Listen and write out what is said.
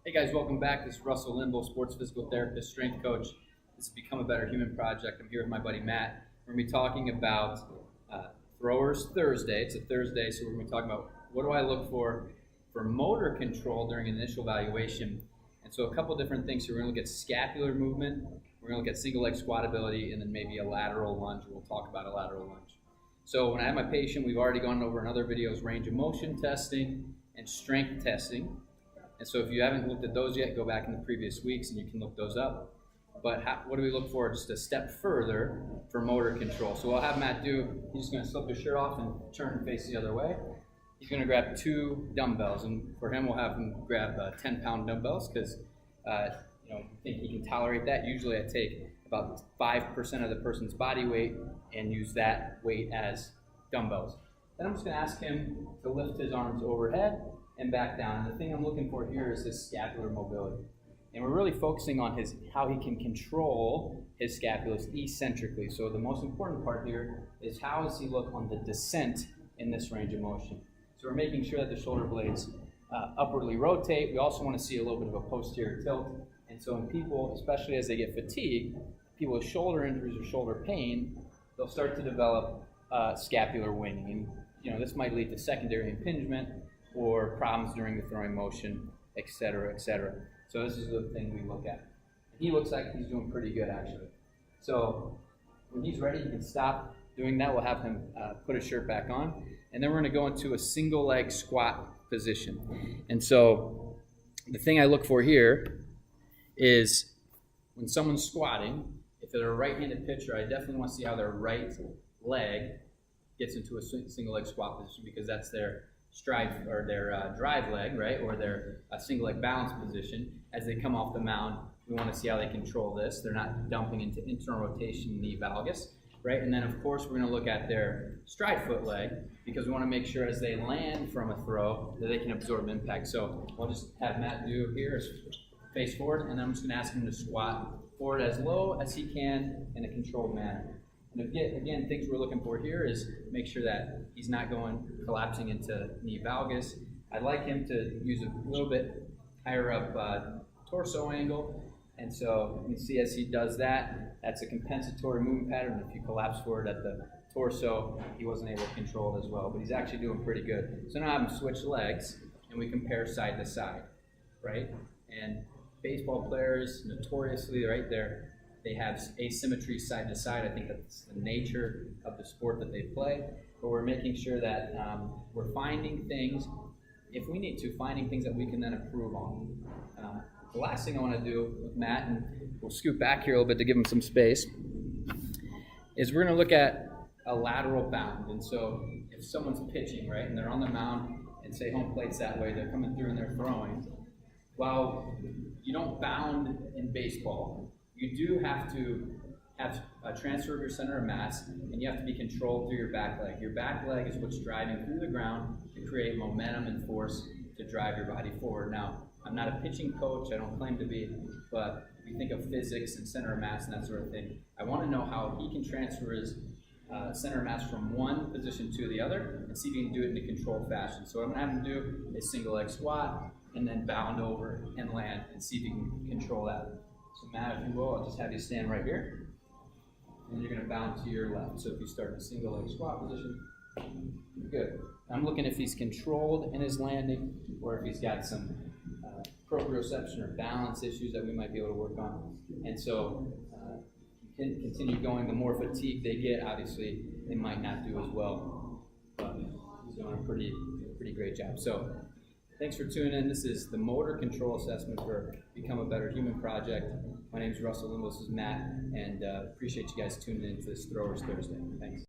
Hey guys, welcome back. This is Russell Limbo, sports physical therapist, strength coach. This is Become a Better Human Project. I'm here with my buddy Matt. We're going to be talking about Throwers Thursday. It's a Thursday, so we're going to be talking about what do I look for motor control during initial evaluation. And so a couple different things. So we're going to look at scapular movement, we're going to look at single leg squat ability, and then maybe a lateral lunge. We'll talk about a lateral lunge. So when I have my patient, we've already gone over in other videos range of motion testing and strength testing. And so if you haven't looked at those yet, go back in the previous weeks and you can look those up. But what do we look for just a step further for motor control? So what I'll have Matt do, he's just going to slip his shirt off and turn and face the other way. He's going to grab 2 dumbbells, and for him we'll have him grab 10-pound dumbbells because I think he can tolerate that. Usually I take about 5% of the person's body weight and use that weight as dumbbells. Then I'm just going to ask him to lift his arms overhead and back down. And the thing I'm looking for here is his scapular mobility. And we're really focusing on how he can control his scapulus eccentrically. So the most important part here is how does he look on the descent in this range of motion. So we're making sure that the shoulder blades upwardly rotate. We also want to see a little bit of a posterior tilt. And so in people, especially as they get fatigued, people with shoulder injuries or shoulder pain, they'll start to develop scapular winging. And this might lead to secondary impingement or problems during the throwing motion, et cetera, et cetera. So this is the thing we look at. He looks like he's doing pretty good, actually. So when he's ready, you can stop doing that. We'll have him put his shirt back on. And then we're going to go into a single leg squat position. And so the thing I look for here is when someone's squatting, if they're a right-handed pitcher, I definitely want to see how their right leg gets into a single leg squat position because that's their stride or their drive leg, right, or their single leg balance position. As they come off the mound, we want to see how they control this. They're not dumping into internal rotation in the valgus, right? And then of course we're going to look at their stride foot leg because we want to make sure as they land from a throw that they can absorb impact. So I'll just have Matt do here is face forward, and then I'm just going to ask him to squat forward as low as he can in a controlled manner. And again, things we're looking for here is make sure that he's not collapsing into knee valgus. I'd like him to use a little bit higher up torso angle. And so you can see as he does that, that's a compensatory movement pattern. If you collapse forward at the torso, he wasn't able to control it as well. But he's actually doing pretty good. So now I have him switch legs, and we compare side to side, right? And baseball players, notoriously, right there, they have asymmetry side to side. I think that's the nature of the sport that they play. But we're making sure that we're finding things, if we need to, finding things that we can then improve on. The last thing I want to do with Matt, and we'll scoot back here a little bit to give him some space, is we're going to look at a lateral bound. And so if someone's pitching, right, and they're on the mound and say home plate's that way, they're coming through and they're throwing. While you don't bound in baseball, you do have to have a transfer of your center of mass, and you have to be controlled through your back leg. Your back leg is what's driving through the ground to create momentum and force to drive your body forward. Now, I'm not a pitching coach, I don't claim to be, but we think of physics and center of mass and that sort of thing. I want to know how he can transfer his center of mass from one position to the other and see if he can do it in a controlled fashion. So what I'm going to have him do is single leg squat and then bound over and land and see if he can control that. So Matt, if you will, I'll just have you stand right here, and you're going to bound to your left. So if you start in a single leg squat position, good. I'm looking if he's controlled in his landing or if he's got some proprioception or balance issues that we might be able to work on. And so you can continue going. The more fatigue they get, obviously, they might not do as well. But he's doing a pretty great job. So thanks for tuning in. This is the motor control assessment for Become a Better Human Project. My name is Russell Limbo. This is Matt, and appreciate you guys tuning in to this Throwers Thursday. Thanks.